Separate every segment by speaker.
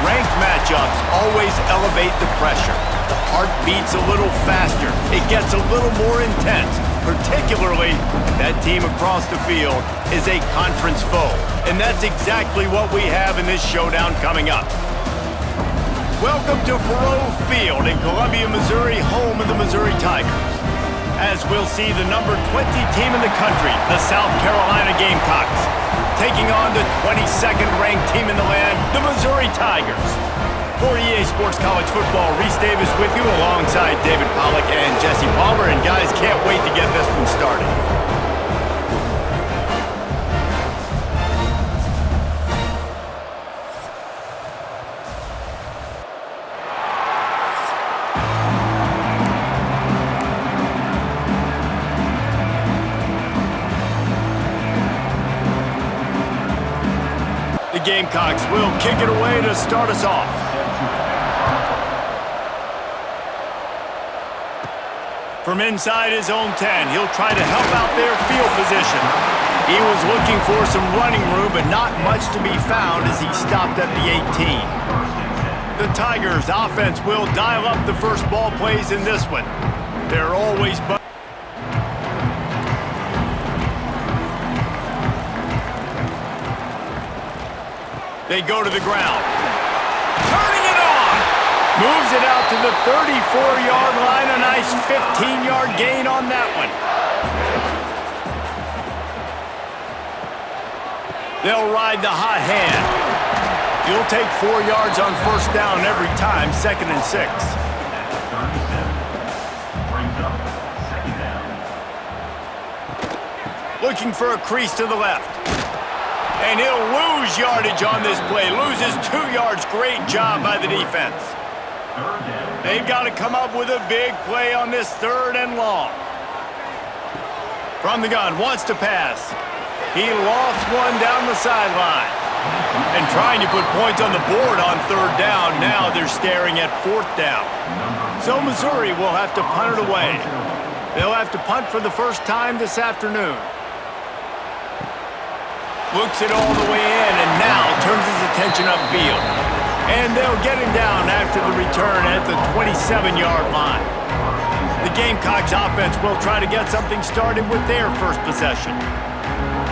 Speaker 1: Ranked matchups always elevate the pressure. The heart beats a little faster. It gets a little more intense, particularly if that team across the field is a conference foe. And that's exactly what we have in this showdown coming up. Welcome to Faurot Field in Columbia, Missouri, home of the Missouri Tigers. As we'll see the number 20 team in the country, the South Carolina Gamecocks, taking on the 22nd ranked team in the land, the Missouri Tigers. For EA Sports College Football, Reese Davis with you alongside David Pollack and Jesse Palmer. And guys, can't wait to get this one started. The Gamecocks will kick it away to start us off. From inside his own 10, he'll try to help out their field position. He was looking for some running room, but not much to be found as he stopped at the 18. The Tigers' offense will dial up the first ball plays in this one. They're always... They go to the ground. Turning it on! Moves it out to the 34-yard line. A nice 15-yard gain on that one. They'll ride the hot hand. You'll take 4 yards on first down every time, 2nd and 6. Looking for a crease to the left. And he'll lose yardage on this play. Loses 2 yards. Great job by the defense. They've got to come up with a big play on this 3rd and long. From the gun, wants to pass. He lost one down the sideline. And trying to put points on the board on 3rd down. Now they're staring at 4th down. So Missouri will have to punt it away. They'll have to punt for the first time this afternoon. Looks it all the way in, and now turns his attention upfield. And they'll get him down after the return at the 27-yard line. The Gamecocks offense will try to get something started with their first possession.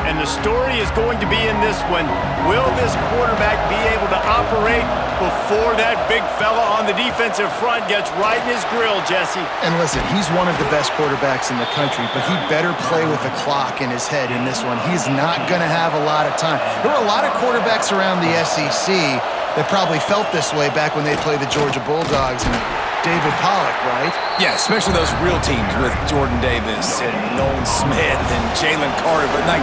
Speaker 1: And the story is going to be in this one. Will this quarterback be able to operate before that big fella on the defensive front gets right in his grill, Jesse?
Speaker 2: And listen, he's one of the best quarterbacks in the country, but he better play with the clock in his head in this one. He's not going to have a lot of time. There were a lot of quarterbacks around the SEC that probably felt this way back when they played the Georgia Bulldogs and David Pollack, right?
Speaker 3: Yeah, especially those real teams with Jordan Davis and Nolan Smith and Jalen Carter. But, like,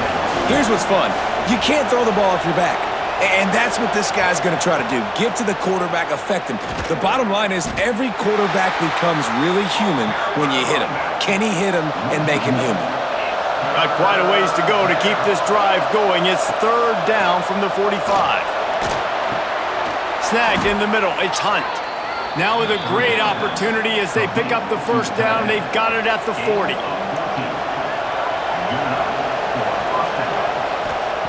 Speaker 3: here's what's fun. You can't throw the ball off your back. And that's what this guy's going to try to do. Get to the quarterback, affect him. The bottom line is every quarterback becomes really human when you hit him. Can he hit him and make him human?
Speaker 1: Got quite a ways to go to keep this drive going. It's 3rd down from the 45. Snagged in the middle. It's Hunt. Now with a great opportunity as they pick up the first down. They've got it at the 40.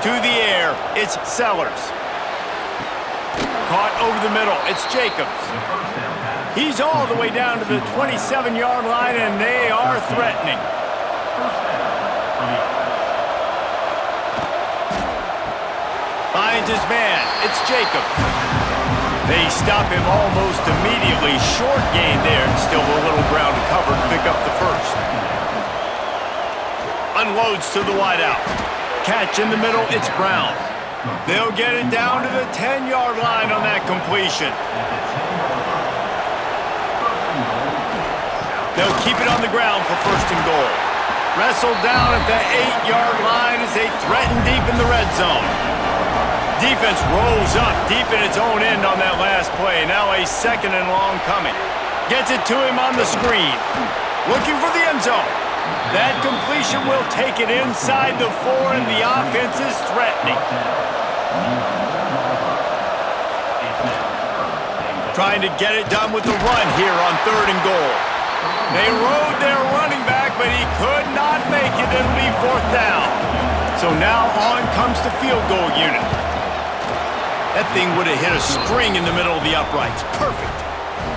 Speaker 1: To the air, it's Sellers. Caught over the middle, it's Jacobs. He's all the way down to the 27-yard line, and they are threatening. Finds his man, it's Jacobs. They stop him almost immediately. Short gain there, and still a little ground to cover to pick up the first. Unloads to the wideout. Catch in the middle, it's Brown. They'll get it down to the 10-yard line on that completion. They'll keep it on the ground for 1st and goal. Wrestled down at the 8-yard line as they threaten deep in the red zone. Defense rolls up deep in its own end on that last play. Now a 2nd and long coming. Gets it to him on the screen. Looking for the end zone. That completion will take it inside the 4, and the offense is threatening. Trying to get it done with the run here on 3rd and goal. They rode their running back, but he could not make it. It'll be 4th down. So now on comes the field goal unit. That thing would have hit a string in the middle of the uprights. Perfect.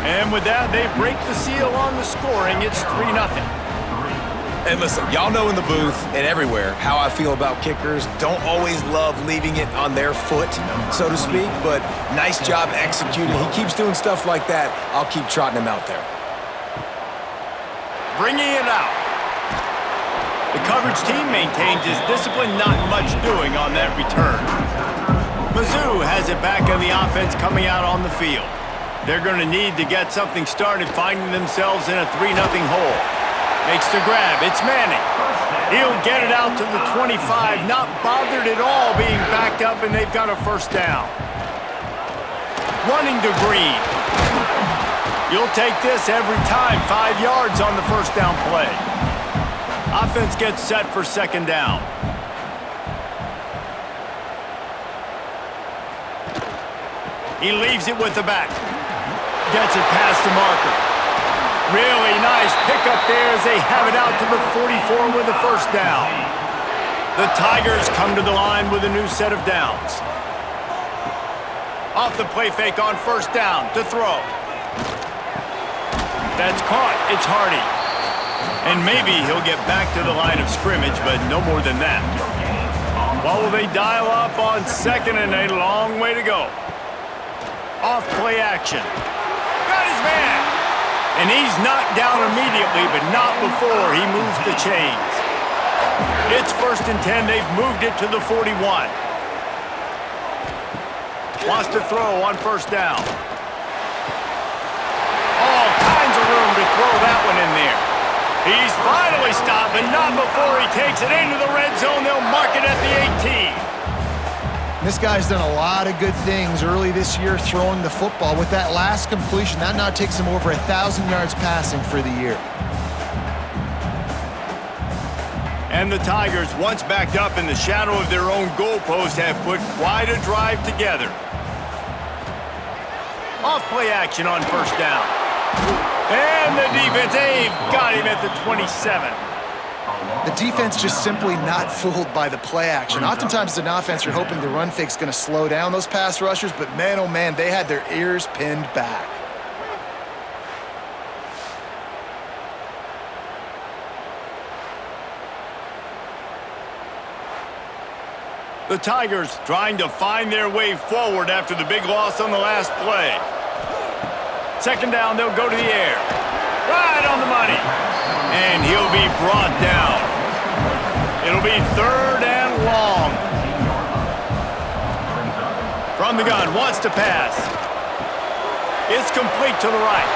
Speaker 1: And with that, they break the seal on the scoring. It's 3-0.
Speaker 3: And listen, y'all know in the booth and everywhere how I feel about kickers. Don't always love leaving it on their foot, so to speak, but nice job executing. He keeps doing stuff like that. I'll keep trotting him out there.
Speaker 1: Bringing it out. The coverage team maintains his discipline, not much doing on that return. Mizzou has it back on the offense coming out on the field. They're going to need to get something started, finding themselves in a 3-0 hole. Makes the grab. It's Manning. He'll get it out to the 25, not bothered at all being backed up, and they've got a first down. Running to Green. You'll take this every time. 5 yards on the first down play. Offense gets set for second down. He leaves it with the back. Gets it past the marker. Really nice pickup there as they have it out to the 44 with a first down. The Tigers come to the line with a new set of downs. Off the play fake on first down to throw. That's caught. It's Hardy. And maybe he'll get back to the line of scrimmage, but no more than that. Well, will they dial up on second and a long way to go? Off play action. Got his man. And he's knocked down immediately, but not before he moves the chains. It's 1st and 10. They've moved it to the 41. Wants to throw on first down. All kinds of room to throw that one in there. He's finally stopped, but not before he takes it into the red zone. They'll mark it at the 18.
Speaker 2: This guy's done a lot of good things early this year throwing the football. With that last completion, that now takes him over 1,000 yards passing for the year.
Speaker 1: And the Tigers, once backed up in the shadow of their own goalpost, have put quite a drive together. Off play action on first down. And the defense, they've got him at the 27.
Speaker 2: The defense just simply not fooled by the play action. Oftentimes as an offense, you're hoping the run fake's going to slow down those pass rushers, but man, oh man, they had their ears pinned back.
Speaker 1: The Tigers trying to find their way forward after the big loss on the last play. Second down, they'll go to the air. Right on the money. And he'll be brought down. It'll be 3rd and long. From the gun, wants to pass. It's complete to the right.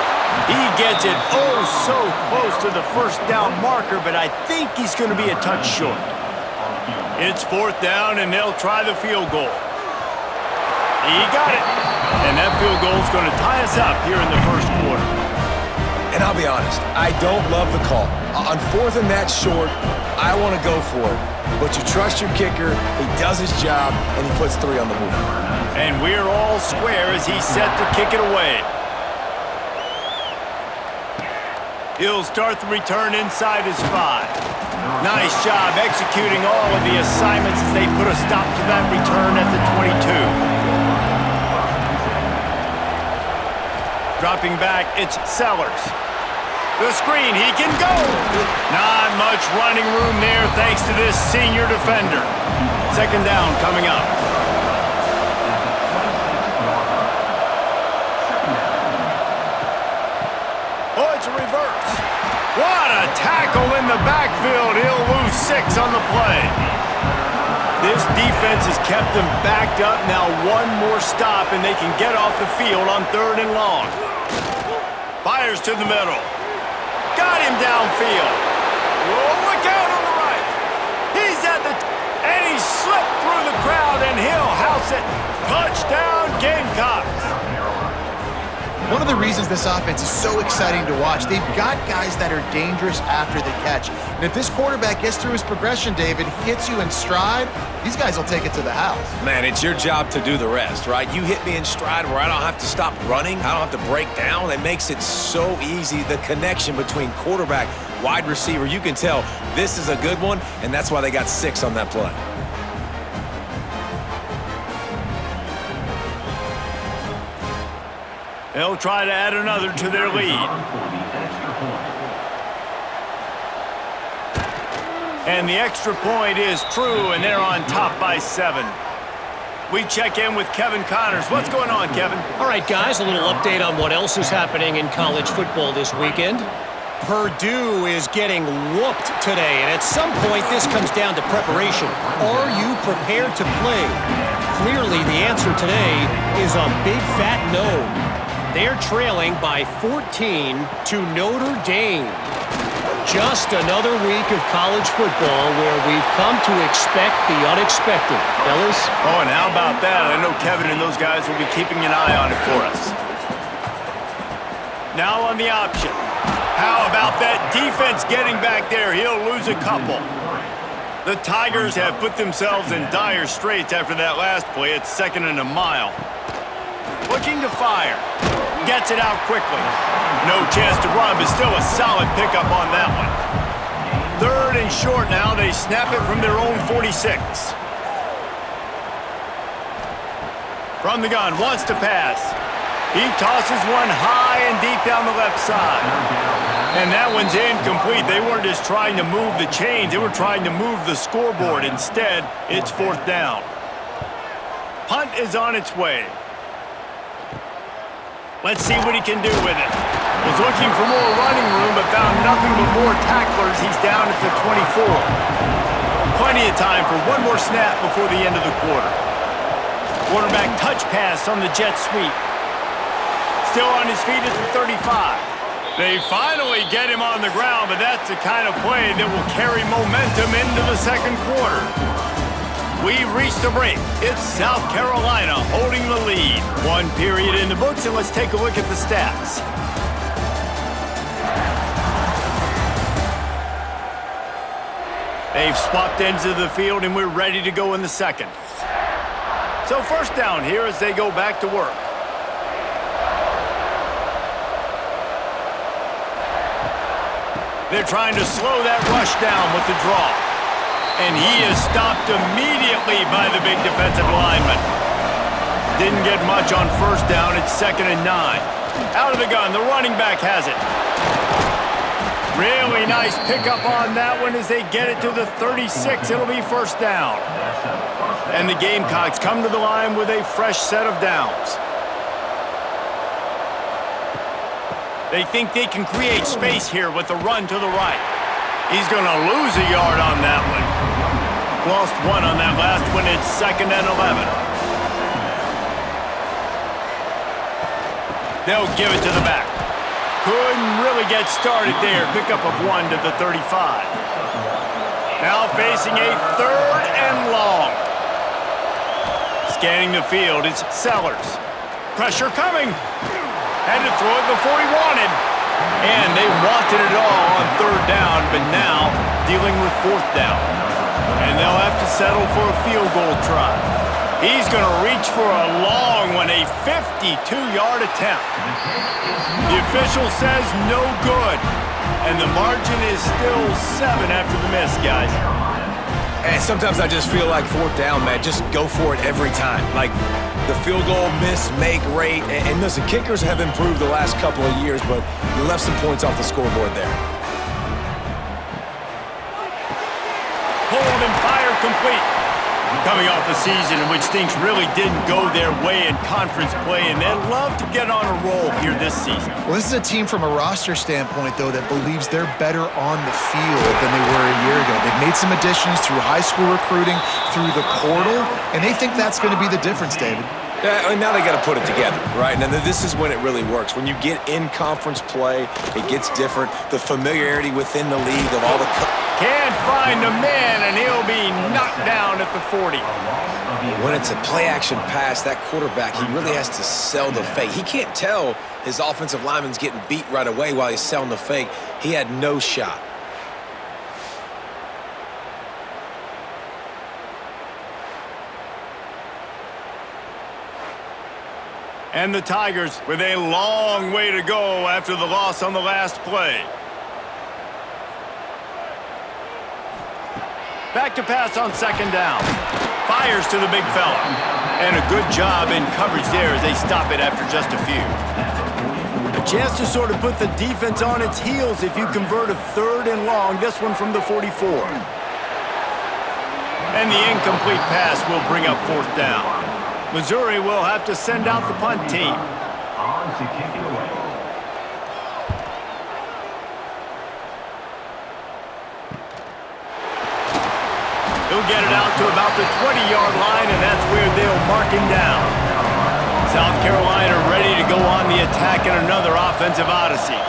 Speaker 1: He gets it oh so close to the first down marker, but I think he's going to be a touch short. It's 4th down, and they'll try the field goal. He got it. And that field goal is going to tie us up here in the first quarter.
Speaker 3: And I'll be honest, I don't love the call. On 4th and that short, I want to go for it. But you trust your kicker, he does his job, and he puts 3 on the board.
Speaker 1: And we're all square as he's set to kick it away. He'll start the return inside his 5. Nice job executing all of the assignments as they put a stop to that return at the 22. Dropping back, it's Sellers. The screen, he can go. Not much running room there thanks to this senior defender. Second down coming up. Oh, it's a reverse. What a tackle in the backfield. He'll lose 6 on the play. This defense has kept them backed up. Now one more stop and they can get off the field on 3rd and long. Fires to the middle. Got him downfield. Oh, look out on the right. He's at the... and he slipped through the crowd and he'll house it. Touchdown, Gamecocks.
Speaker 2: One of the reasons this offense is so exciting to watch, they've got guys that are dangerous after the catch. And if this quarterback gets through his progression, David, hits you in stride, these guys will take it to the house.
Speaker 3: Man, it's your job to do the rest, right? You hit me in stride where I don't have to stop running. I don't have to break down. It makes it so easy. The connection between quarterback, wide receiver, you can tell this is a good one, and that's why they got 6 on that play.
Speaker 1: They'll try to add another to their lead. And the extra point is true, and they're on top by 7. We check in with Kevin Connors. What's going on, Kevin?
Speaker 4: All right, guys, a little update on what else is happening in college football this weekend. Purdue is getting whooped today, and at some point this comes down to preparation. Are you prepared to play? Clearly, the answer today is a big fat no. They're trailing by 14 to Notre Dame. Just another week of college football where we've come to expect the unexpected, fellas.
Speaker 1: Oh, and how about that? I know Kevin and those guys will be keeping an eye on it for us. Now on the option. How about that defense getting back there? He'll lose a couple. The Tigers have put themselves in dire straits after that last play. It's 2nd and a mile. Looking to fire. Gets it out quickly. No chance to run, but still a solid pickup on that one. 3rd and short now. They snap it from their own 46. From the gun, wants to pass. He tosses one high and deep down the left side. And that one's incomplete. They weren't just trying to move the chains. They were trying to move the scoreboard. Instead, it's 4th down. Punt is on its way. Let's see what he can do with it. Was looking for more running room, but found nothing but more tacklers. He's down at the 24. Plenty of time for one more snap before the end of the quarter. Quarterback touch pass on the jet sweep. Still on his feet at the 35. They finally get him on the ground, but that's the kind of play that will carry momentum into the 2nd quarter. We've reached the break. It's South Carolina holding the lead. 1 period in the books, and let's take a look at the stats. They've swapped ends of the field, and we're ready to go in the 2nd. So 1st down here as they go back to work. They're trying to slow that rush down with the draw. And he is stopped immediately by the big defensive lineman. Didn't get much on 1st down. It's 2nd and 9. Out of the gun. The running back has it. Really nice pickup on that one as they get it to the 36. It'll be 1st down. And the Gamecocks come to the line with a fresh set of downs. They think they can create space here with the run to the right. He's going to lose a yard on that one. Lost 1 on that last one. It's 2nd and 11. They'll give it to the back. Couldn't really get started there. Pickup of 1 to the 35. Now facing a 3rd and long. Scanning the field, it's Sellers. Pressure coming. Had to throw it before he wanted. And they wanted it all on 3rd down, but now dealing with 4th down. And they'll have to settle for a field goal try. He's going to reach for a long one, a 52-yard attempt. The official says no good. And the margin is still 7 after the miss, guys.
Speaker 3: And sometimes I just feel like 4th down, man. Just go for it every time. Like the field goal miss-make rate. And listen, kickers have improved the last couple of years, but you left some points off the scoreboard there.
Speaker 1: Hold and fire complete. Coming off a season in which things really didn't go their way in conference play, and they'd love to get on a roll here this season.
Speaker 2: Well, this is a team from a roster standpoint, though, that believes they're better on the field than they were a year ago. They've made some additions through high school recruiting, through the portal, and they think that's going to be the difference, David.
Speaker 3: Yeah, and now they got to put it together, right? And this is when it really works. When you get in conference play, it gets different. The familiarity within the league of all the...
Speaker 1: Can't find a man, and he'll be knocked down at the 40.
Speaker 3: When it's a play-action pass, that quarterback, he really has to sell the fake. He can't tell his offensive lineman's getting beat right away while he's selling the fake. He had no shot.
Speaker 1: And the Tigers with a long way to go after the loss on the last play. Back to pass on 2nd down. Fires to the big fella. And a good job in coverage there as they stop it after just a few. A chance to sort of put the defense on its heels if you convert a 3rd and long, this one from the 44. And the incomplete pass will bring up 4th down. Missouri will have to send out the punt team.
Speaker 5: On to kick it away.
Speaker 1: He'll get it out to about the 20-yard line, and that's where they'll mark him down. South Carolina ready to go on the attack in another offensive odyssey.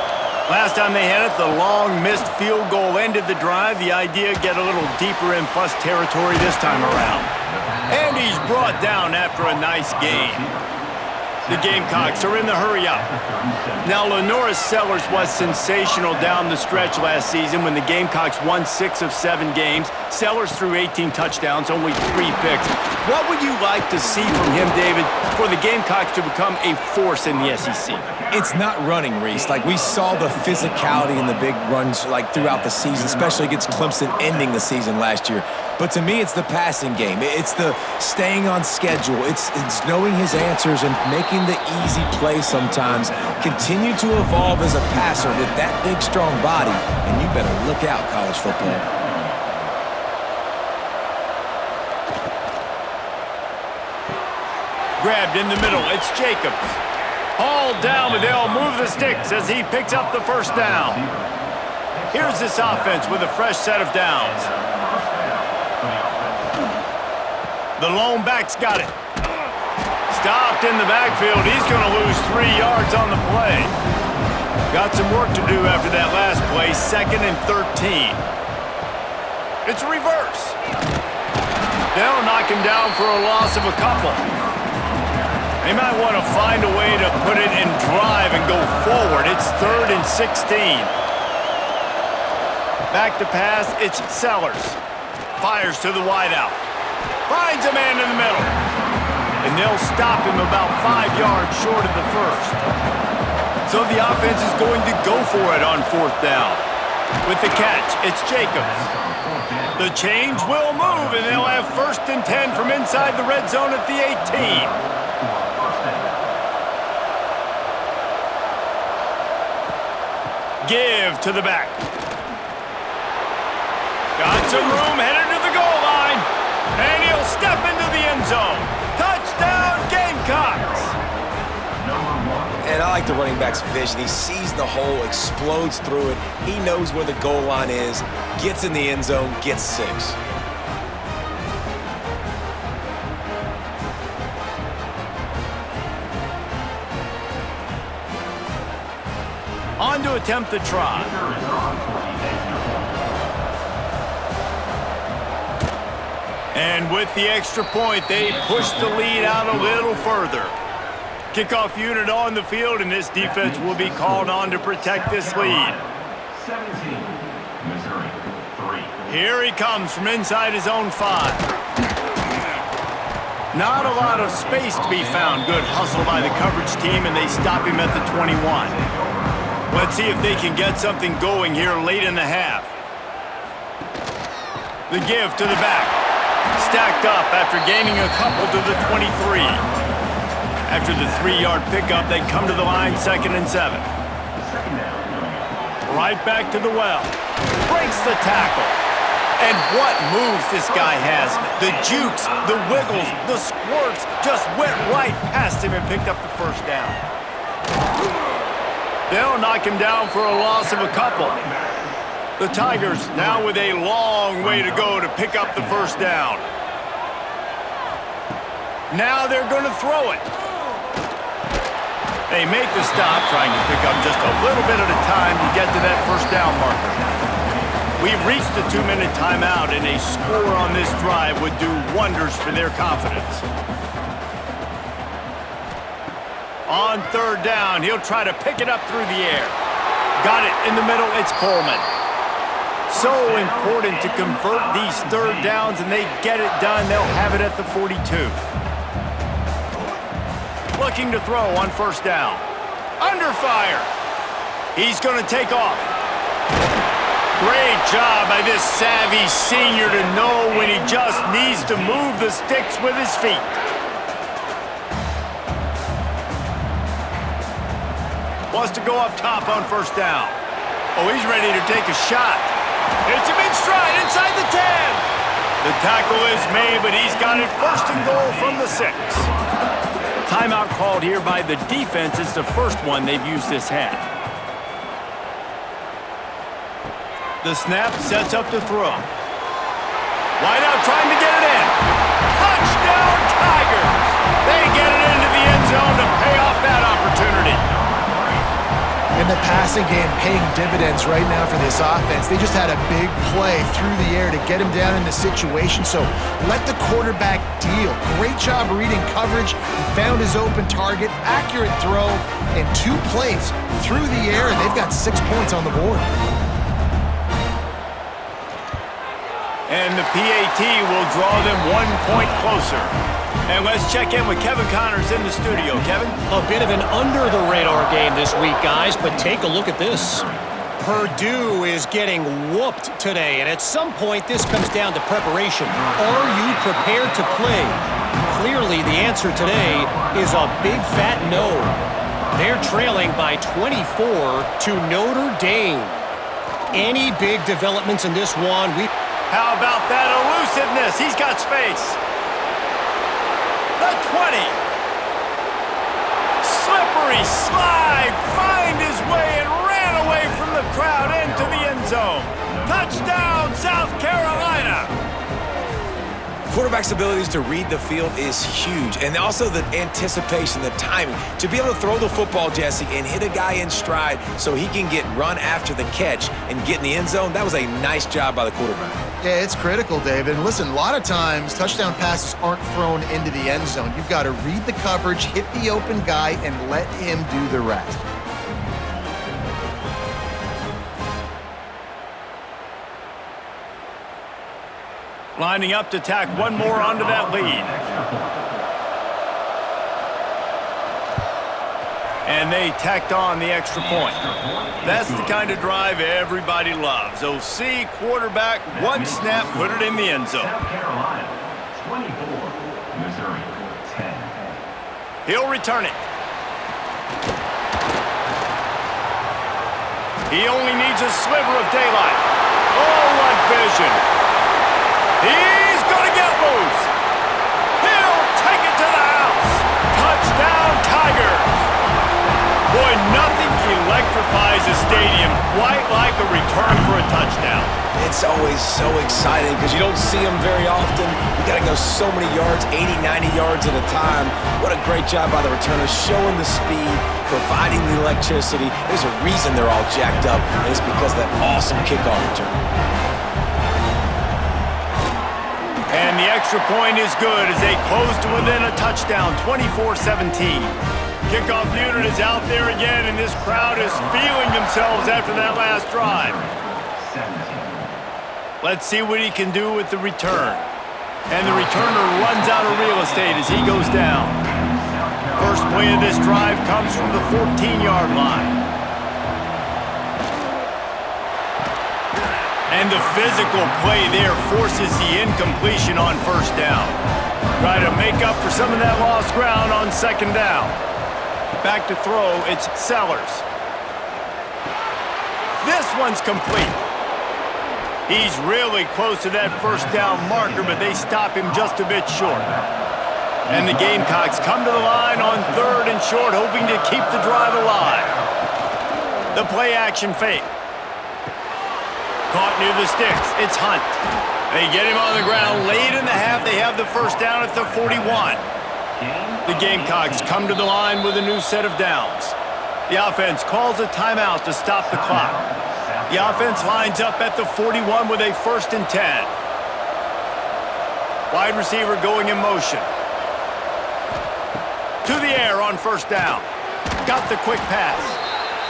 Speaker 1: Last time they had it, the long missed field goal ended the drive. The idea, get a little deeper in plus territory this time around. And he's brought down after a nice gain. The Gamecocks are in the hurry-up. Now, Lenora Sellers was sensational down the stretch last season when the Gamecocks won 6 of 7 games. Sellers threw 18 touchdowns, only 3 picks. What would you like to see from him, David, for the Gamecocks to become a force in the SEC?
Speaker 3: It's not running, Reese. Like, we saw the physicality in the big runs like throughout the season, especially against Clemson ending the season last year. But to me, it's the passing game. It's the staying on schedule. It's knowing his answers and making the easy play sometimes. Continue to evolve as a passer with that big, strong body, and you better look out, college football.
Speaker 1: Grabbed in the middle, it's Jacobs. Hauled down, but they'll move the sticks as he picks up the 1st down. Here's this offense with a fresh set of downs. The lone back's got it. Stopped in the backfield. He's going to lose 3 yards on the play. Got some work to do after that last play, 2nd and 13. It's a reverse. They'll knock him down for a loss of a couple. They might want to find a way to put it in drive and go forward. It's 3rd and 16. Back to pass, it's Sellers. Fires to the wideout. Finds a man in the middle. And they'll stop him about 5 yards short of the 1st. So the offense is going to go for it on 4th down. With the catch, it's Jacobs. The change will move, and they'll have 1st and 10 from inside the red zone at the 18. Give to the back. Got some room, headed to the goal line. And he'll step into the end zone. Touchdown, Gamecocks!
Speaker 3: And I like the running back's vision. He sees the hole, explodes through it. He knows where the goal line is, gets in the end zone, gets 6.
Speaker 1: On to attempt the try. And with the extra point, they push the lead out a little further. Kickoff unit on the field, and this defense will be called on to protect this lead.
Speaker 5: 17, Missouri, 3.
Speaker 1: Here he comes from inside his own 5. Not a lot of space to be found. Good hustle by the coverage team, and they stop him at the 21. Let's see if they can get something going here late in the half. The give to the back. Stacked up after gaining a couple to the 23. After the 3-yard pickup, they come to the line 2nd and 7. Right back to the well. Breaks the tackle. And what moves this guy has. The jukes, the wiggles, the squirts just went right past him and picked up the 1st down. They'll knock him down for a loss of a couple. The Tigers now with a long way to go to pick up the 1st down. Now they're going to throw it. They make the stop, trying to pick up just a little bit at a time to get to that 1st down marker. We've reached the 2-minute timeout, and a score on this drive would do wonders for their confidence. On 3rd down, he'll try to pick it up through the air. Got it in the middle, it's Coleman. So important to convert these 3rd downs, and they get it done. They'll have it at the 42. Looking to throw on 1st down. Under fire. He's going to take off. Great job by this savvy senior to know when he just needs to move the sticks with his feet. wants to go up top on first down. Oh, he's ready to take a shot. Hits him in stride inside the 10. The tackle is made, but he's got it first and goal from the 6. Timeout called here by the defense. It's the first one they've used this half. The snap sets up to throw. Wide out trying to get it in. Touchdown Tigers! They get it into the end zone to pay off that opportunity.
Speaker 2: And the passing game paying dividends right now for this offense. They just had a big play through the air to get him down in the situation. So let the quarterback deal. Great job reading coverage. He found his open target. Accurate throw. And 2 plays through the air. And they've got 6 points on the board.
Speaker 1: And the PAT will draw them 1 point closer. And let's check in with Kevin Connors in the studio. Kevin?
Speaker 4: A bit of an under-the-radar game this week, guys, but take a look at this. Purdue is getting whooped today, and at some point this comes down to preparation. Are you prepared to play? Clearly the answer today is a big fat no. They're trailing by 24 to Notre Dame. Any big developments in this one?
Speaker 1: How about that elusiveness? He's got space. The 20. Slippery slide. Find his way and ran away from the crowd into the end zone. Touchdown, South Carolina.
Speaker 3: Quarterback's abilities to read the field is huge, and also the anticipation, the timing. To be able to throw the football, Jesse, and hit a guy in stride so he can get run after the catch and get in the end zone, that was a nice job by the quarterback.
Speaker 2: Yeah, it's critical, David. And listen, a lot of times touchdown passes aren't thrown into the end zone. You've got to read the coverage, hit the open guy, and let him do the rest.
Speaker 1: Lining up to tack one more onto that lead. And they tacked on the extra point. That's the kind of drive everybody loves. OC, quarterback, one snap, put it in the end zone.
Speaker 5: South Carolina, 24. Missouri, 10.
Speaker 1: He'll return it. He only needs a sliver of daylight. Oh, what vision. He's going to get loose. He'll take it to the house. Touchdown, Tigers. Boy, nothing electrifies a stadium quite like a return for a touchdown.
Speaker 3: It's always so exciting because you don't see them very often. You got to go so many yards, 80, 90 yards at a time. What a great job by the returners, showing the speed, providing the electricity. There's a reason they're all jacked up, and it's because of that awesome kickoff return.
Speaker 1: And the extra point is good as they close to within a touchdown, 24-17. Kickoff unit is out there again, and this crowd is feeling themselves after that last drive.
Speaker 5: 17.
Speaker 1: Let's see what he can do with the return. And the returner runs out of real estate as he goes down. First play of this drive comes from the 14-yard line. And the physical play there forces the incompletion on first down. Try to make up for some of that lost ground on second down. Back to throw, it's Sellers. This one's complete. He's really close to that first down marker, but they stop him just a bit short. And the Gamecocks come to the line on third and short, hoping to keep the drive alive. The play action fake. Caught near the sticks. It's Hunt. They get him on the ground late in the half. They have the first down at the 41. The Gamecocks come to the line with a new set of downs. The offense calls a timeout to stop the clock. The offense lines up at the 41 with a 1st and 10. Wide receiver going in motion. To the air on first down. Got the quick pass.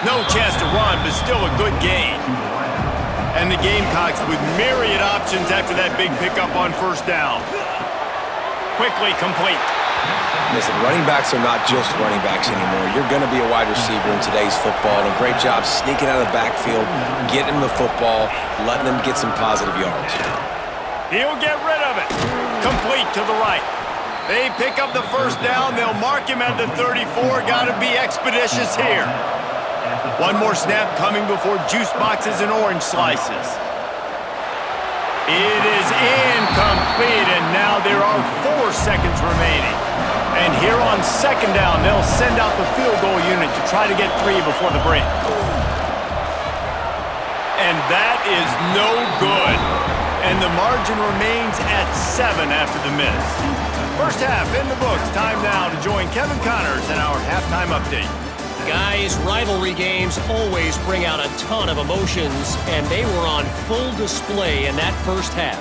Speaker 1: No chance to run, but still a good gain. And the Gamecocks with myriad options after that big pickup on first down. Quickly complete.
Speaker 3: Listen, running backs are not just running backs anymore. You're going to be a wide receiver in today's football, and a great job sneaking out of the backfield, getting him the football, letting them get some positive yards.
Speaker 1: He'll get rid of it. Complete to the right. They pick up the first down. They'll mark him at the 34. Got to be expeditious here. One more snap coming before juice boxes and orange slices. It is incomplete, and now there are 4 seconds remaining. And here on second down, they'll send out the field goal unit to try to get 3 before the break. And that is no good. And the margin remains at 7 after the miss. First half in the books. Time now to join Kevin Connors in our halftime update.
Speaker 4: Guys, rivalry games always bring out a ton of emotions, and they were on full display in that first half.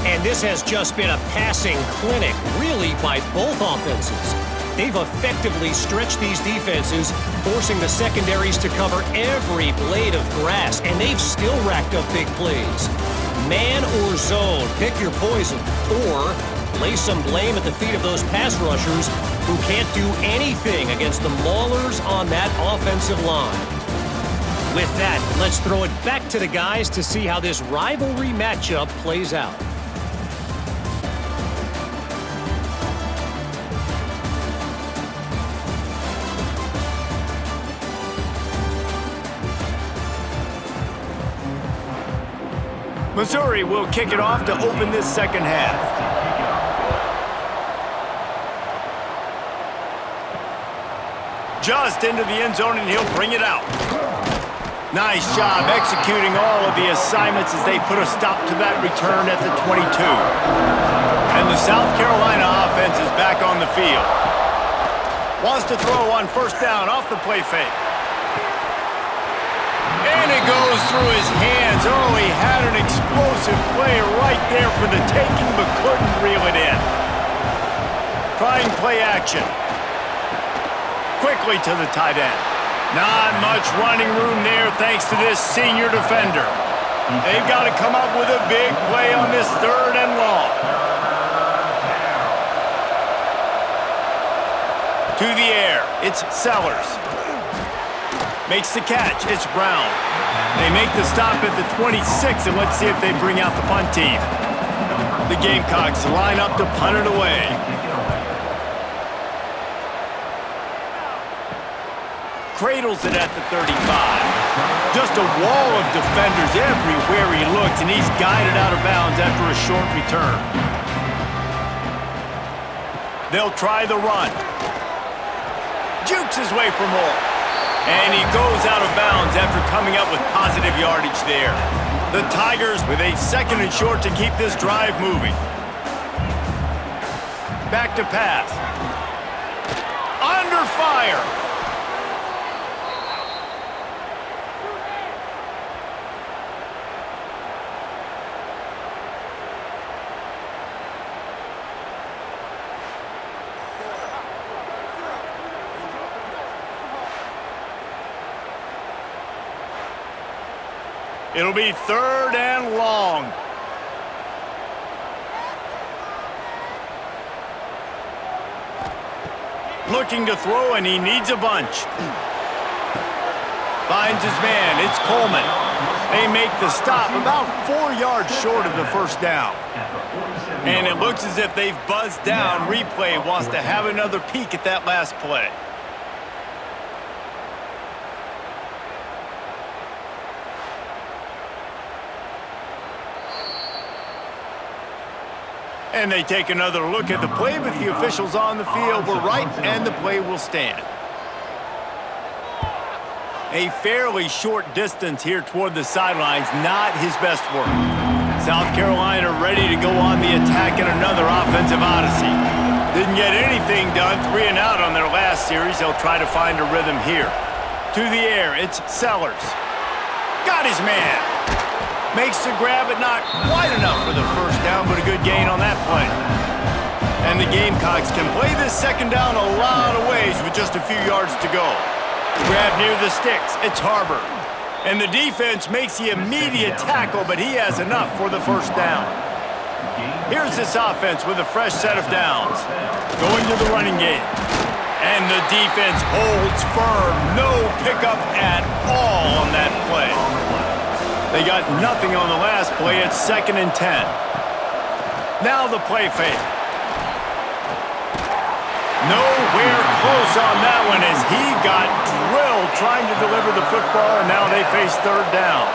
Speaker 4: And this has just been a passing clinic, really, by both offenses. They've effectively stretched these defenses, forcing the secondaries to cover every blade of grass, and they've still racked up big plays. Man or zone, pick your poison, or lay some blame at the feet of those pass rushers who can't do anything against the maulers on that offensive line. With that, let's throw it back to the guys to see how this rivalry matchup plays out.
Speaker 1: Missouri will kick it off to open this second half. Just into the end zone, and he'll bring it out. Nice job executing all of the assignments as they put a stop to that return at the 22. And the South Carolina offense is back on the field. Wants to throw on first down off the play fake. And it goes through his hands. Oh, he had an explosive play right there for the taking, but couldn't reel it in. Trying play action. Quickly to the tight end. Not much running room there thanks to this senior defender. They've got to come up with a big play on this 3rd and long. To the air. It's Sellers. Makes the catch. It's Brown. They make the stop at the 26, and let's see if they bring out the punt team. The Gamecocks line up to punt it away. Cradles it at the 35. Just a wall of defenders everywhere he looks, and he's guided out of bounds after a short return. They'll try the run. Jukes his way for more. And he goes out of bounds after coming up with positive yardage there. The Tigers with a 2nd and short to keep this drive moving. Back to pass. Under fire. It'll be 3rd and long. Looking to throw, and he needs a bunch. Finds his man. It's Coleman. They make the stop about 4 yards short of the first down. And it looks as if they've buzzed down. Replay wants to have another peek at that last play. And they take another look at the play, but the officials on the field were right, and the play will stand. A fairly short distance here toward the sidelines, not his best work. South Carolina ready to go on the attack in another offensive odyssey. Didn't get anything done, 3 and out on their last series. They'll try to find a rhythm here. To the air, it's Sellers. Got his man. Makes the grab, but not quite enough for the first down, but a good gain on that play. And the Gamecocks can play this second down a lot of ways with just a few yards to go. Grab near the sticks. It's Harbor. And the defense makes the immediate tackle, but he has enough for the first down. Here's this offense with a fresh set of downs. Going to the running game. And the defense holds firm. No pickup at all on that play. They got nothing on the last play. It's 2nd and 10. Now the play fake. Nowhere close on that one as he got drilled field trying to deliver the football, and now they face third down.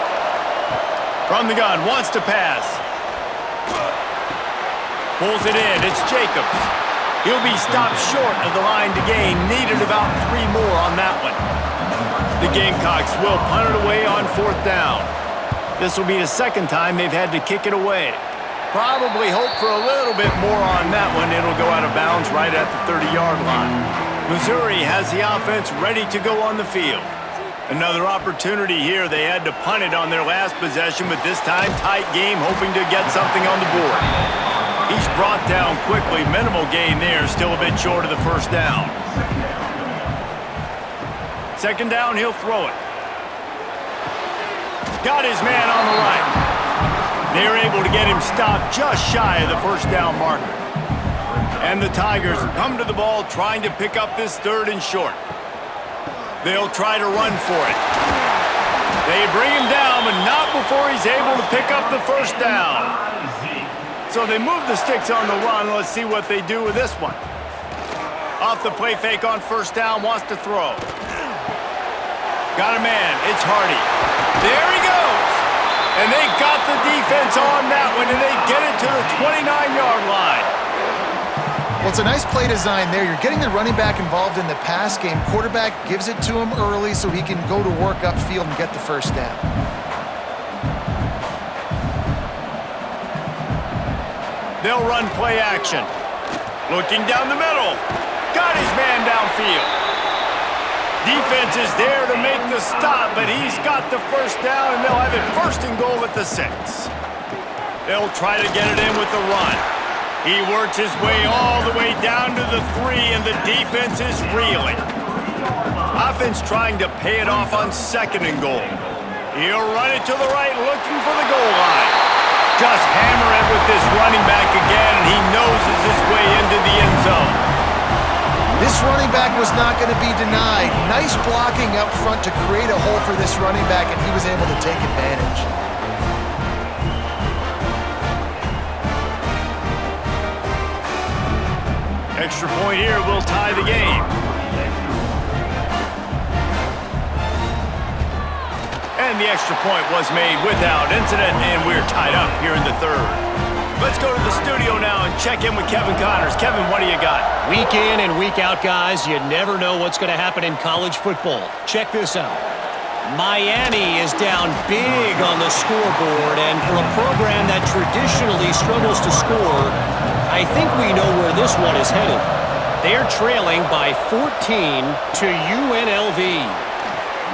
Speaker 1: From the gun, wants to pass. Pulls it in. It's Jacobs. He'll be stopped short of the line to gain. Needed about 3 more on that one. The Gamecocks will punt it away on fourth down. This will be the second time they've had to kick it away. Probably hope for a little bit more on that one. It'll go out of bounds right at the 30-yard line. Missouri has the offense ready to go on the field. Another opportunity here. They had to punt it on their last possession, but this time tight game, hoping to get something on the board. He's brought down quickly. Minimal gain there, still a bit short of the first down. Second down, he'll throw it. Got his man on the right. They're able to get him stopped just shy of the first down marker. And the Tigers come to the ball trying to pick up this third and short. They'll try to run for it. They bring him down, but not before he's able to pick up the first down. So they move the sticks on the run. Let's see what they do with this one. Off the play fake on first down, wants to throw. Got a man. It's Hardy. There he goes. And they got the defense on that one, and they get it to the 29-yard line.
Speaker 2: Well, it's a nice play design there. You're getting the running back involved in the pass game. Quarterback gives it to him early so he can go to work upfield and get the first down.
Speaker 1: They'll run play action. Looking down the middle. Got his man downfield. Defense is there to make the stop, but he's got the first down, and they'll have it first and goal at the 6. They'll try to get it in with the run. He works his way all the way down to the 3, and the defense is reeling. Offense trying to pay it off on second and goal. He'll run it to the right, looking for the goal line. Just hammer it with this running back again, and he noses his way into the end zone.
Speaker 2: This running back was not going to be denied. Nice blocking up front to create a hole for this running back, and he was able to take advantage.
Speaker 1: Extra point here will tie the game. And the extra point was made without incident, and we're tied up here in the third. Let's go to the studio now and check in with Kevin Connors. Kevin, what do you got?
Speaker 4: Week in and week out, guys, you never know what's going to happen in college football. Check this out. Miami is down big on the scoreboard, and for a program that traditionally struggles to score, I think we know where this one is headed. They're trailing by 14 to UNLV.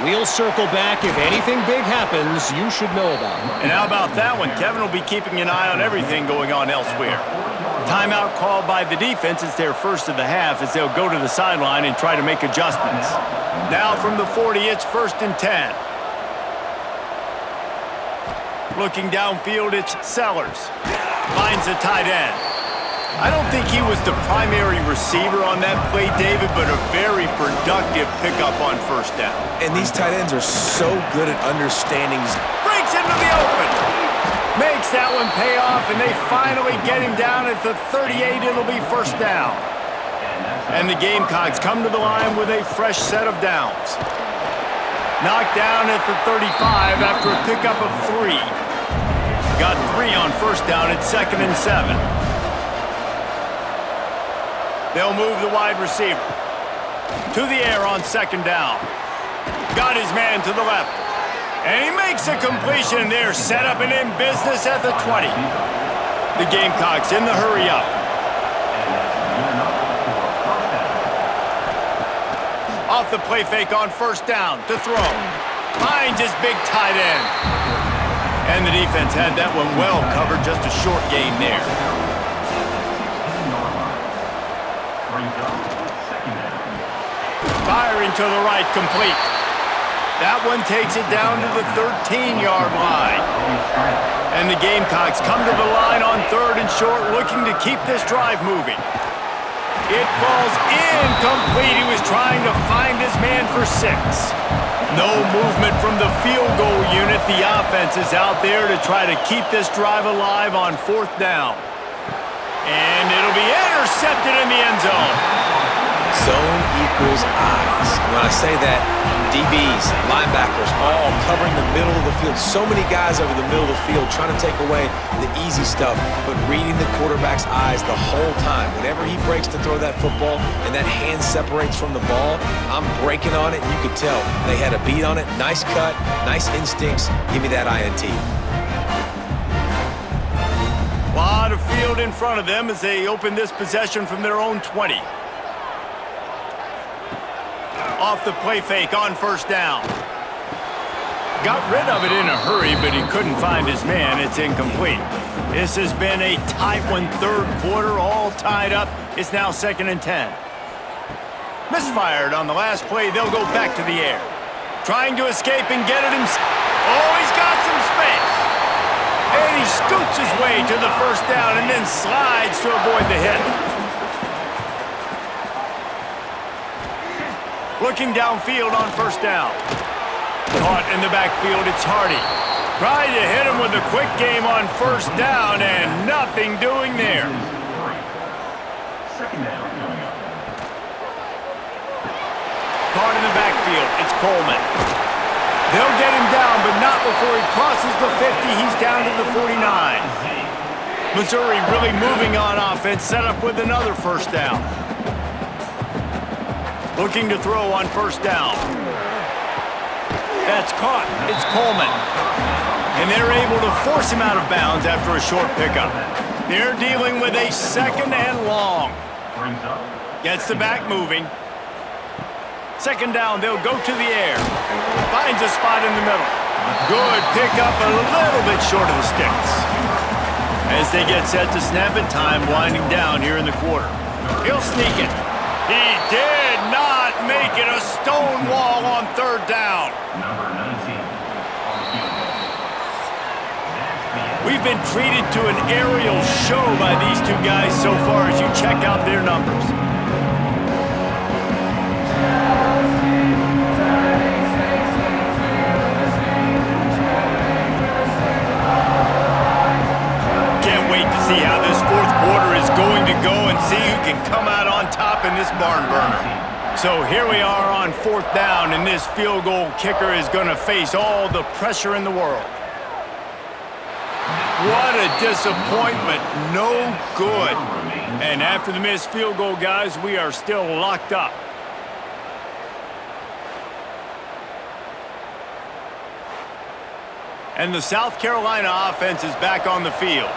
Speaker 4: We'll circle back. If anything big happens, you should know about it.
Speaker 1: And how about that one? Kevin will be keeping an eye on everything going on elsewhere. Timeout called by the defense. It's their first of the half as they'll go to the sideline and try to make adjustments. Now from the 40, it's 1st and 10. Looking downfield, it's Sellers. Finds the tight end. I don't think he was the primary receiver on that play, David, but a very productive pickup on first down.
Speaker 3: And these tight ends are so good at understanding.
Speaker 1: Breaks into the open. Makes that one pay off, and they finally get him down at the 38. It'll be first down. And the Gamecocks come to the line with a fresh set of downs. Knocked down at the 35 after a pickup of 3. Got 3 on first down at 2nd and 7. They'll move the wide receiver to the air on 2nd down. Got his man to the left. And he makes a completion there, set up and in business at the 20. The Gamecocks in the hurry up. Off the play fake on first down to throw. Finds his big tight end. And the defense had that one well covered, just a short gain there. Firing to the right, complete. That one takes it down to the 13-yard line. And the Gamecocks come to the line on 3rd and short, looking to keep this drive moving. It falls incomplete. He was trying to find his man for 6. No movement from the field goal unit. The offense is out there to try to keep this drive alive on 4th down. And it'll be intercepted in the end zone.
Speaker 3: Zone equals eyes. When I say that, DBs, linebackers, all covering the middle of the field. So many guys over the middle of the field trying to take away the easy stuff, but reading the quarterback's eyes the whole time. Whenever he breaks to throw that football and that hand separates from the ball, I'm breaking on it, and you could tell they had a beat on it. Nice cut, nice instincts. Give me that INT.
Speaker 1: Lot of field in front of them as they open this possession from their own 20. Off the play fake on first down. Got rid of it in a hurry, but he couldn't find his man. It's incomplete. This has been a tight one, third quarter, all tied up. It's now 2nd and 10. Misfired on the last play. They'll go back to the air. Trying to escape and get it himself. Oh, he's got some space. And he scoots his way to the first down and then slides to avoid the hit. Looking downfield on first down. Caught in the backfield, it's Hardy. Trying to hit him with a quick game on first down and nothing doing there.
Speaker 5: 2nd down coming up.
Speaker 1: Caught in the backfield, it's Coleman. They'll get him down, but not before he crosses the 50. He's down to the 49. Missouri really moving on offense, set up with another first down. Looking to throw on first down. That's caught. It's Coleman. And they're able to force him out of bounds after a short pickup. They're dealing with a 2nd and long.
Speaker 5: Brings up.
Speaker 1: Gets the back moving. 2nd down, they'll go to the air. Finds a spot in the middle. Good pickup, a little bit short of the sticks. As they get set to snap it, time winding down here in the quarter. He'll sneak it. He did not make it. A stone wall on 3rd down.
Speaker 5: Number 19.
Speaker 1: We've been treated to an aerial show by these two guys so far as you check out their numbers. Can't wait to see how this 4th quarter is going to go and see who can come out on top in this barn burner. So here we are on 4th down, and this field goal kicker is going to face all the pressure in the world. What a disappointment. No good. And after the missed field goal, guys, we are still locked up. And the South Carolina offense is back on the field.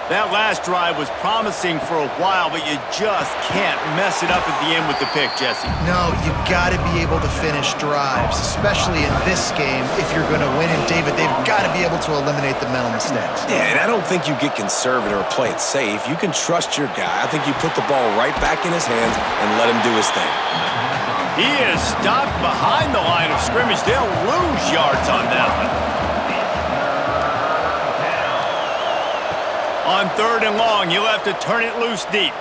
Speaker 1: That last drive was promising for a while, but you just can't mess it up at the end with the pick, Jesse.
Speaker 2: No, you got to be able to finish drives, especially in this game if you're going to win. And David, they've got to be able to eliminate the mental mistakes.
Speaker 3: Yeah, and I don't think you get conservative or play it safe. You can trust your guy. I think you put the ball right back in his hands and let him do his thing.
Speaker 1: He is stopped behind the line of scrimmage. They'll lose yards on that one. On 3rd and long, you'll have to turn it loose deep.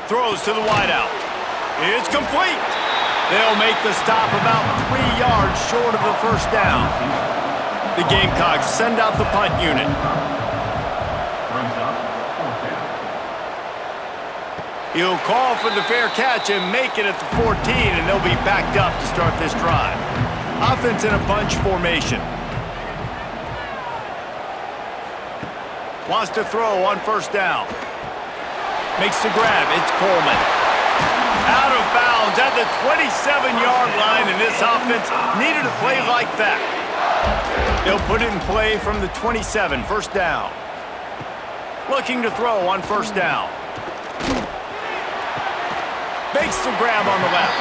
Speaker 1: Throws to the wideout. It's complete. They'll make the stop about 3 yards short of the first down. The Gamecocks send out the punt unit.
Speaker 5: Brings up 4th down.
Speaker 1: He'll call for the fair catch and make it at the 14, and they'll be backed up to start this drive. Offense in a bunch formation. Wants to throw on first down. Makes the grab. It's Coleman. Out of bounds at the 27-yard line, and this offense needed a play like that. They'll put it in play from the 27, first down. Looking to throw on first down. Makes the grab on the left.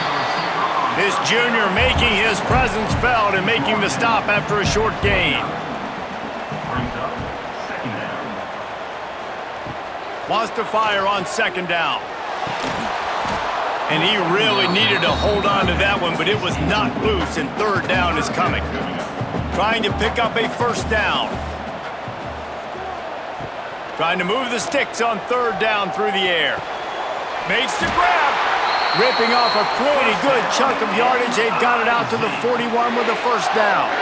Speaker 1: This junior making his presence felt and making the stop after a short gain.
Speaker 5: Brings up 2nd down.
Speaker 1: Wants to fire on 2nd down. And he really needed to hold on to that one, but it was knocked loose, and 3rd down is coming. Trying to pick up a first down. Trying to move the sticks on 3rd down through the air. Makes the grab. Ripping off a pretty good chunk of yardage. They've got it out to the 41 with a first down.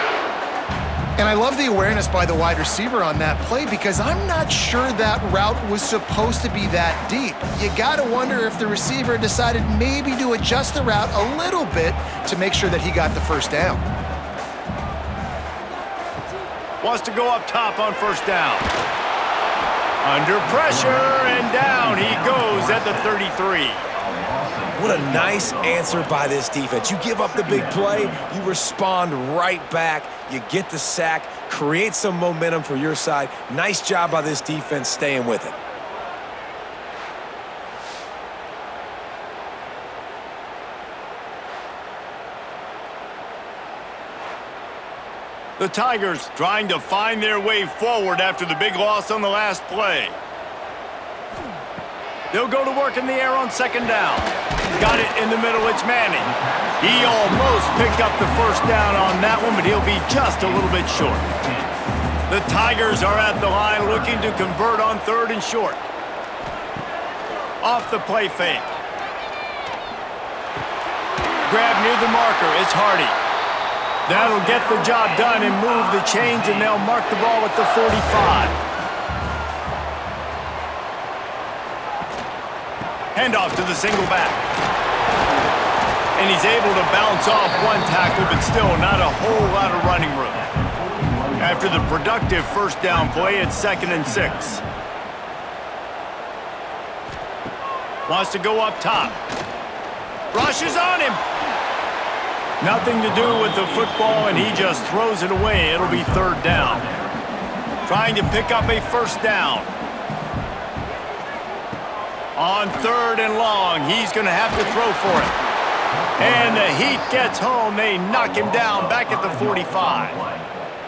Speaker 2: And I love the awareness by the wide receiver on that play because I'm not sure that route was supposed to be that deep. You got to wonder if the receiver decided maybe to adjust the route a little bit to make sure that he got the first down.
Speaker 1: Wants to go up top on first down. Under pressure, and down he goes at the 33.
Speaker 3: What a nice answer by this defense. You give up the big play, you respond right back, you get the sack, create some momentum for your side. Nice job by this defense staying with it.
Speaker 1: The Tigers trying to find their way forward after the big loss on the last play. They'll go to work in the air on second down. Got it in the middle, it's Manning. He almost picked up the first down on that one, but he'll be just a little bit short. The Tigers are at the line looking to convert on third and short. Off the play fake. Grab near the marker, it's Hardy. That'll get the job done and move the chains, and they'll mark the ball at the 45. Handoff to the single back. And he's able to bounce off one tackle, but still not a whole lot of running room. After the productive first down play, it's 2nd and 6. Wants to go up top. Rushes on him. Nothing to do with the football, and he just throws it away. It'll be 3rd down. Trying to pick up a first down. On 3rd and long, he's going to have to throw for it. And the Heat gets home. They knock him down back at the 45.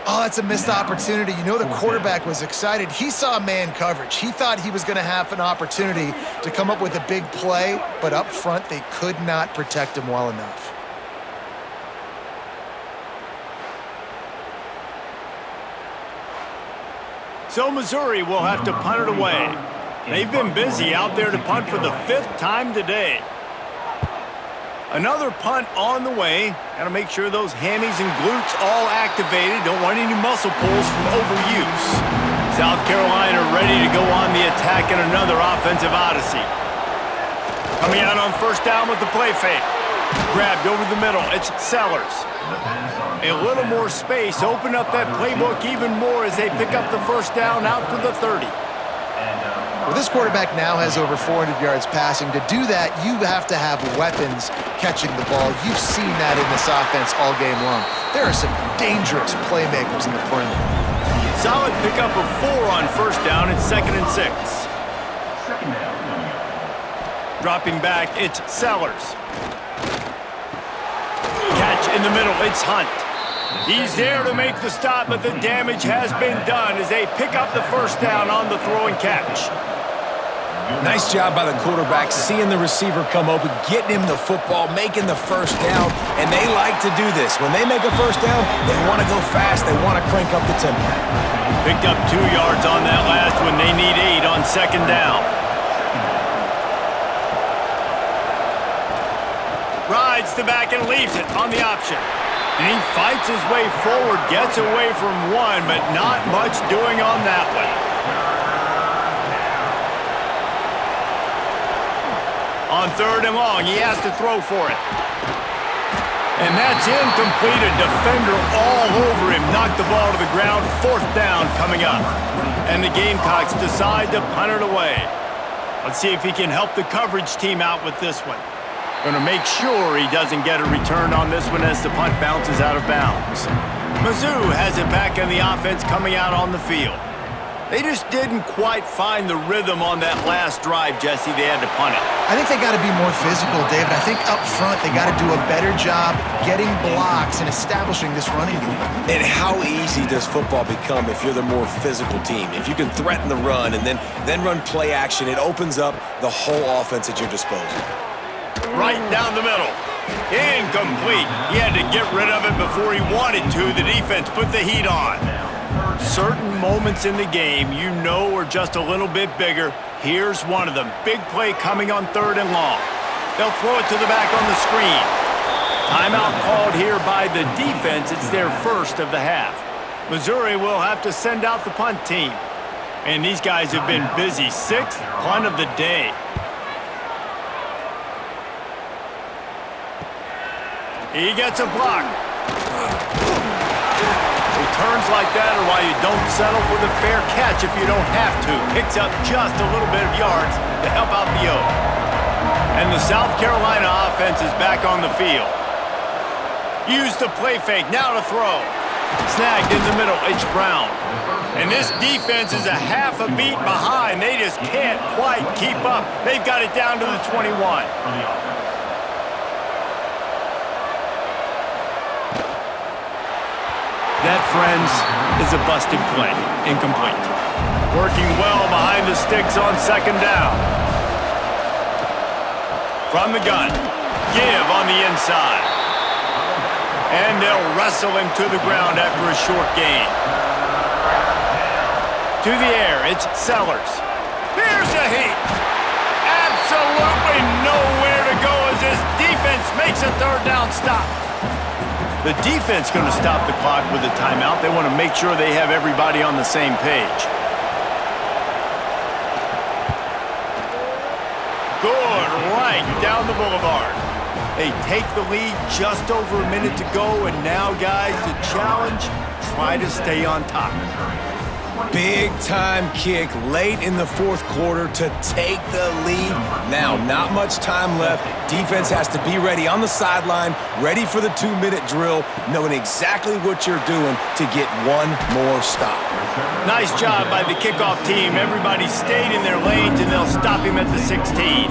Speaker 2: Oh, that's a missed opportunity. You know the quarterback was excited. He saw man coverage. He thought he was going to have an opportunity to come up with a big play, but up front, they could not protect him well enough.
Speaker 1: So Missouri will have to punt it away. They've been busy out there to punt for the 5th time today. Another punt on the way. Got to make sure those hammies and glutes all activated. Don't want any muscle pulls from overuse. South Carolina ready to go on the attack in another offensive odyssey. Coming out on first down with the play fake. Grabbed over the middle. It's Sellers. A little more space. Open up that playbook even more as they pick up the first down out to the 30.
Speaker 2: Well, this quarterback now has over 400 yards passing. To do that, you have to have weapons catching the ball. You've seen that in this offense all game long. There are some dangerous playmakers in the perimeter.
Speaker 1: Solid pickup of 4 on first down. It's 2nd and 6. Dropping back, it's Sellers. Catch in the middle, it's Hunt. He's there to make the stop, but the damage has been done as they pick up the first down on the throw and catch.
Speaker 3: Nice job by the quarterback, seeing the receiver come open, getting him the football, making the first down, and they like to do this. When they make a first down, they want to go fast, they want to crank up the tempo.
Speaker 1: Picked up 2 yards on that last one. They need 8 on second down. Rides the back and leaves it on the option. And he fights his way forward, gets away from one, but not much doing on that one. On 3rd and long, he has to throw for it. And that's incomplete. A defender all over him. Knocked the ball to the ground. 4th down coming up. And the Gamecocks decide to punt it away. Let's see if he can help the coverage team out with this one. Going to make sure he doesn't get a return on this one as the punt bounces out of bounds. Mizzou has it back on the offense coming out on the field. They just didn't quite find the rhythm on that last drive, Jesse. They had to punt it.
Speaker 2: I think they got to be more physical, David. I think up front they got to do a better job getting blocks and establishing this running game.
Speaker 3: And how easy does football become if you're the more physical team? If you can threaten the run and then run play action, it opens up the whole offense at your disposal.
Speaker 1: Right down the middle. Incomplete. He had to get rid of it before he wanted to. The defense put the heat on. Certain moments in the game you know are just a little bit bigger. Here's one of them. Big play coming on 3rd and long. They'll throw it to the back on the screen. Timeout called here by the defense. It's their first of the half. Missouri will have to send out the punt team. And these guys have been busy. 6th punt of the day. He gets a block. Returns like that are why you don't settle for the fair catch if you don't have to. Picks up just a little bit of yards to help out the O. And the South Carolina offense is back on the field. Use the play fake, now to throw. Snagged in the middle, it's Brown. And this defense is a half a beat behind. They just can't quite keep up. They've got it down to the 21. That, friends, is a busted play. Incomplete. Working well behind the sticks on 2nd down. From the gun. Give on the inside. And they'll wrestle him to the ground after a short gain. To the air, it's Sellers. Here's a heat. Absolutely nowhere to go as this defense makes a 3rd down stop. The defense going to stop the clock with a timeout. They want to make sure they have everybody on the same page. Good, right down the boulevard. They take the lead, just over a minute to go, and now, guys, the challenge, try to stay on top.
Speaker 3: Big-time kick late in the 4th quarter to take the lead. Now, not much time left. Defense has to be ready on the sideline, ready for the 2-minute drill, knowing exactly what you're doing to get one more stop.
Speaker 1: Nice job by the kickoff team. Everybody stayed in their lanes, and they'll stop him at the 16.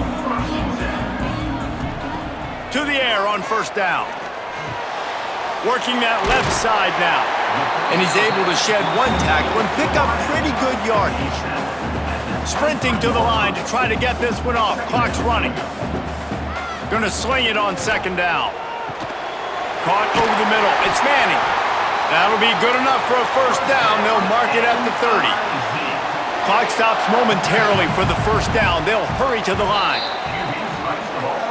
Speaker 1: To the air on 1st down. Working that left side now. And he's able to shed one tackle and pick up pretty good yardage. Sprinting to the line to try to get this one off. Clock's running. Gonna sling it on 2nd down. Caught over the middle. It's Manning. That'll be good enough for a 1st down. They'll mark it at the 30. Clock stops momentarily for the 1st down. They'll hurry to the line.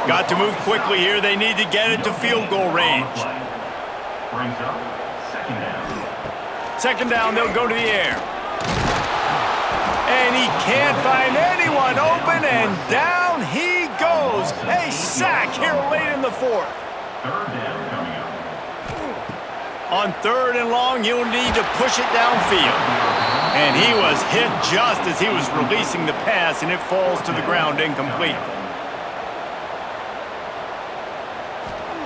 Speaker 1: Got to move quickly here. They need to get it to field goal range.
Speaker 5: Brings up 2nd down.
Speaker 1: 2nd down, they'll go to the air. And he can't find anyone open, and down he goes. A sack here late in the 4th.
Speaker 5: 3rd down coming up.
Speaker 1: On 3rd and long, he'll need to push it downfield. And he was hit just as he was releasing the pass, and it falls to the ground incomplete.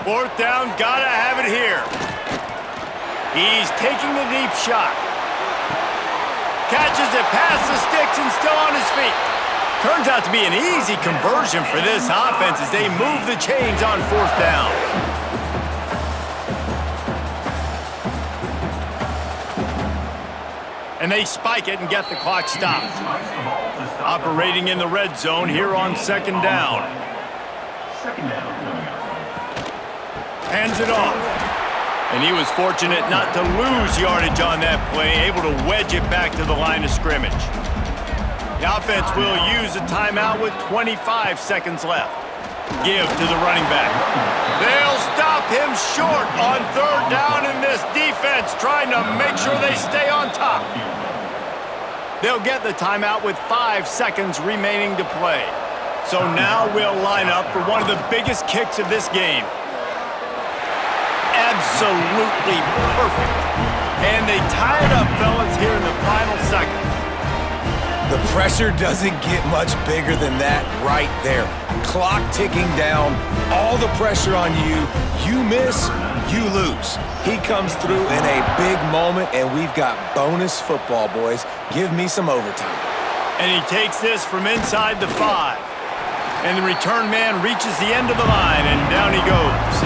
Speaker 1: 4th down, gotta have it here. He's taking the deep shot. Catches it past the sticks and still on his feet. Turns out to be an easy conversion for this offense as they move the chains on 4th down. And they spike it and get the clock stopped. Operating in the red zone here on 2nd down.
Speaker 5: 2nd down coming up.
Speaker 1: Hands it off. And he was fortunate not to lose yardage on that play, able to wedge it back to the line of scrimmage. The offense will use a timeout with 25 seconds left. Give to the running back. They'll stop him short on 3rd down in this defense, trying to make sure they stay on top. They'll get the timeout with 5 seconds remaining to play. So now we'll line up for one of the biggest kicks of this game. Absolutely perfect. And they tie it up, fellas, here in the final seconds.
Speaker 3: The pressure doesn't get much bigger than that right there. Clock ticking down, all the pressure on you. You miss, you lose. He comes through in a big moment, and we've got bonus football, boys. Give me some overtime.
Speaker 1: And he takes this from inside the 5. And the return man reaches the end of the line, and down he goes.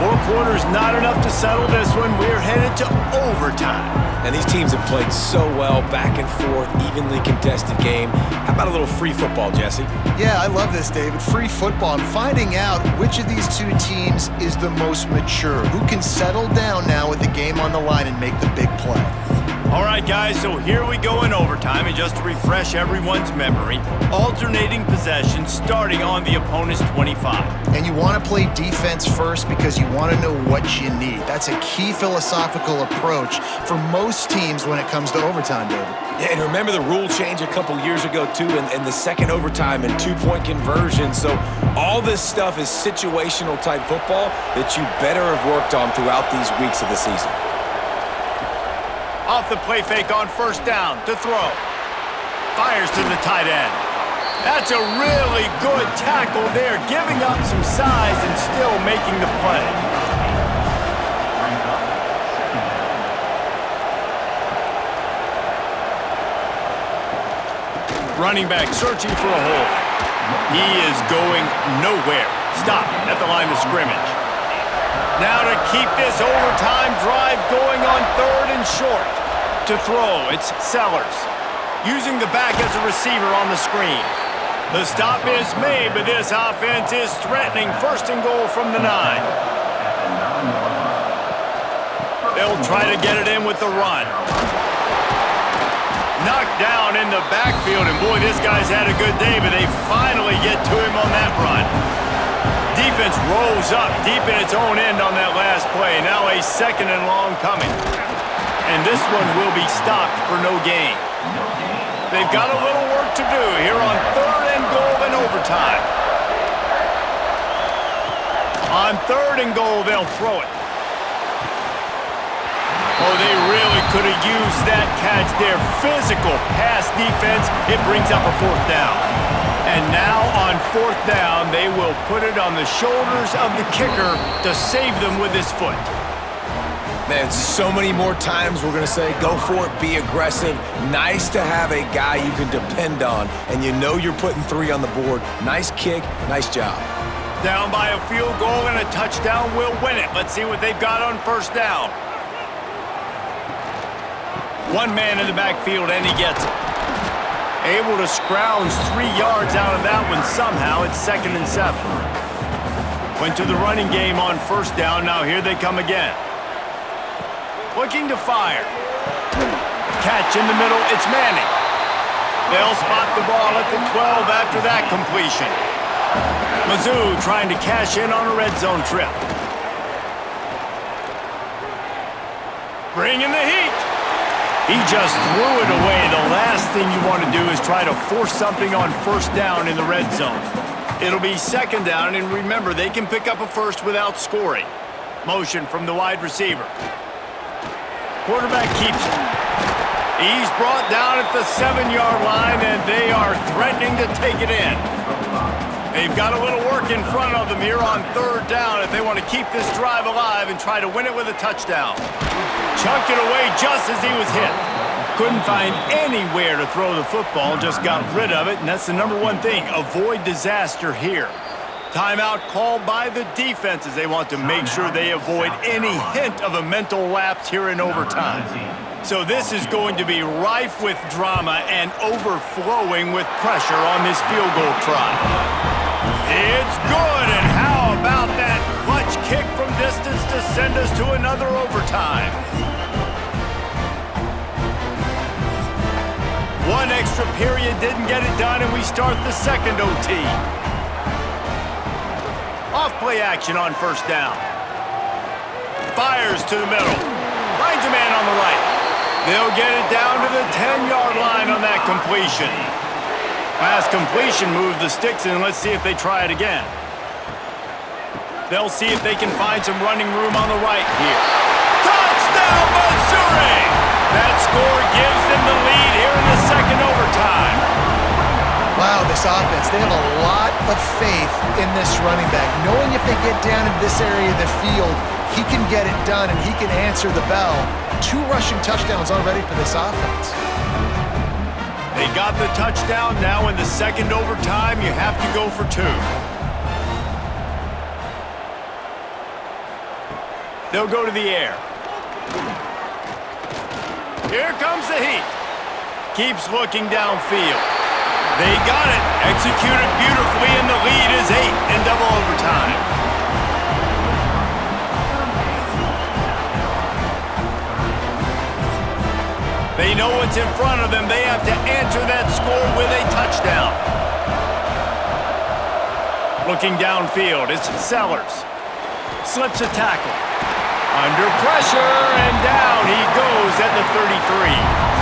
Speaker 1: 4 quarters not enough to settle this one. We're headed to overtime.
Speaker 3: And these teams have played so well, back and forth, evenly contested game. How about a little free football, Jesse?
Speaker 2: Yeah, I love this, David. Free football. I'm finding out which of these 2 teams is the most mature. Who can settle down now with the game on the line and make the big play.
Speaker 1: All right, guys, so here we go in overtime, and just to refresh everyone's memory, alternating possession starting on the opponent's 25.
Speaker 2: And you want to play defense first because you want to know what you need. That's a key philosophical approach for most teams when it comes to overtime, David.
Speaker 3: Yeah, and remember the rule change a couple years ago, too, and the second overtime and two-point conversion. So all this stuff is situational type football that you better have worked on throughout these weeks of the season.
Speaker 1: Off the play fake on first down to throw. Fires to the tight end. That's a really good tackle there, giving up some size and still making the play. Running back searching for a hole. He is going nowhere. Stop at the line of scrimmage. Now to keep this overtime drive going on third and short. To throw, it's Sellers. Using the back as a receiver on the screen. The stop is made, but this offense is threatening first and goal from the 9. They'll try to get it in with the run. Knocked down in the backfield, and boy, this guy's had a good day, but they finally get to him on that run. Defense rolls up deep in its own end on that last play. Now a second and long coming. And this one will be stopped for no gain. They've got a little work to do here on third and goal in overtime. On third and goal, they'll throw it. Oh, they really could have used that catch there. Physical pass defense. It brings up a fourth down. And now on fourth down, they will put it on the shoulders of the kicker to save them with his foot.
Speaker 3: Man, so many more times we're going to say, go for it, be aggressive. Nice to have a guy you can depend on, and you know you're putting 3 on the board. Nice kick, nice job.
Speaker 1: Down by a field goal and a touchdown will win it. Let's see what they've got on first down. One man in the backfield, and he gets it. Able to scrounge 3 yards out of that one somehow. It's 2nd and 7. Went to the running game on first down. Now here they come again. Looking to fire. Catch in the middle. It's Manning. They'll spot the ball at the 12 after that completion. Mizzou trying to cash in on a red zone trip. Bringing the heat. He just threw it away. The last thing you want to do is try to force something on first down in the red zone. It'll be second down, and remember, they can pick up a first without scoring. Motion from the wide receiver. Quarterback keeps it. He's brought down at the 7-yard line, and they are threatening to take it in. They've got a little work in front of them here on third down if they want to keep this drive alive and try to win it with a touchdown. Chunked it away just as he was hit. Couldn't find anywhere to throw the football, just got rid of it, and that's the number one thing. Avoid disaster here. Timeout called by the defense as they want to make sure they avoid any hint of a mental lapse here in overtime. So this is going to be rife with drama and overflowing with pressure on this field goal try. It's good, and how about that clutch kick from distance to send us to another overtime? One extra period didn't get it done, and we start the second OT. Off-play action on first down. Fires to the middle. Finds a man on the right. They'll get it down to the 10-yard line on that completion. Last completion moved the sticks in. Let's see if they try it again. They'll see if they can find some running room on the right here. Touchdown, Missouri! That score gives them the lead here in the second overtime.
Speaker 2: Wow, this offense, they have a lot of faith in this running back. Knowing if they get down in this area of the field, he can get it done and he can answer the bell. 2 rushing touchdowns already for this offense.
Speaker 1: They got the touchdown. Now in the second overtime, you have to go for 2. They'll go to the air. Here comes the heat. Keeps looking downfield. They got it. Executed beautifully, and the lead is 8 in double overtime. They know what's in front of them. They have to answer that score with a touchdown. Looking downfield, it's Sellers. Slips a tackle. Under pressure, and down he goes at the 33.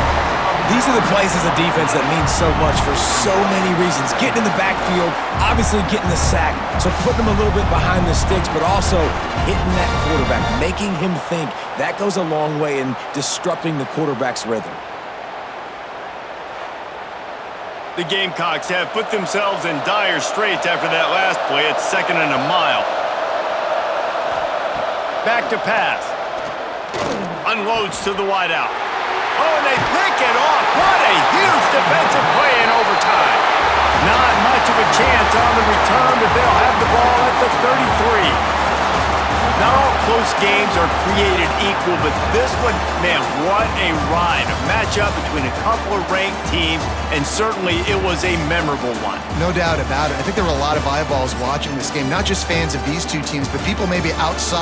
Speaker 3: These are the plays as a defense that mean so much for so many reasons. Getting in the backfield, obviously getting the sack, so putting him a little bit behind the sticks, but also hitting that quarterback, making him think. That goes a long way in disrupting the quarterback's rhythm.
Speaker 1: The Gamecocks have put themselves in dire straits after that last play. It's 2nd and a mile. Back to pass. Unloads to the wideout. Oh, and they pick it off. What a huge defensive play in overtime. Not much of a chance on the return, but they'll have the ball at the 33. Not all close games are created equal, but this one, man, what a ride. A matchup between a couple of ranked teams, and certainly it was a memorable one.
Speaker 2: No doubt about it. I think there were a lot of eyeballs watching this game, not just fans of these two teams, but people maybe outside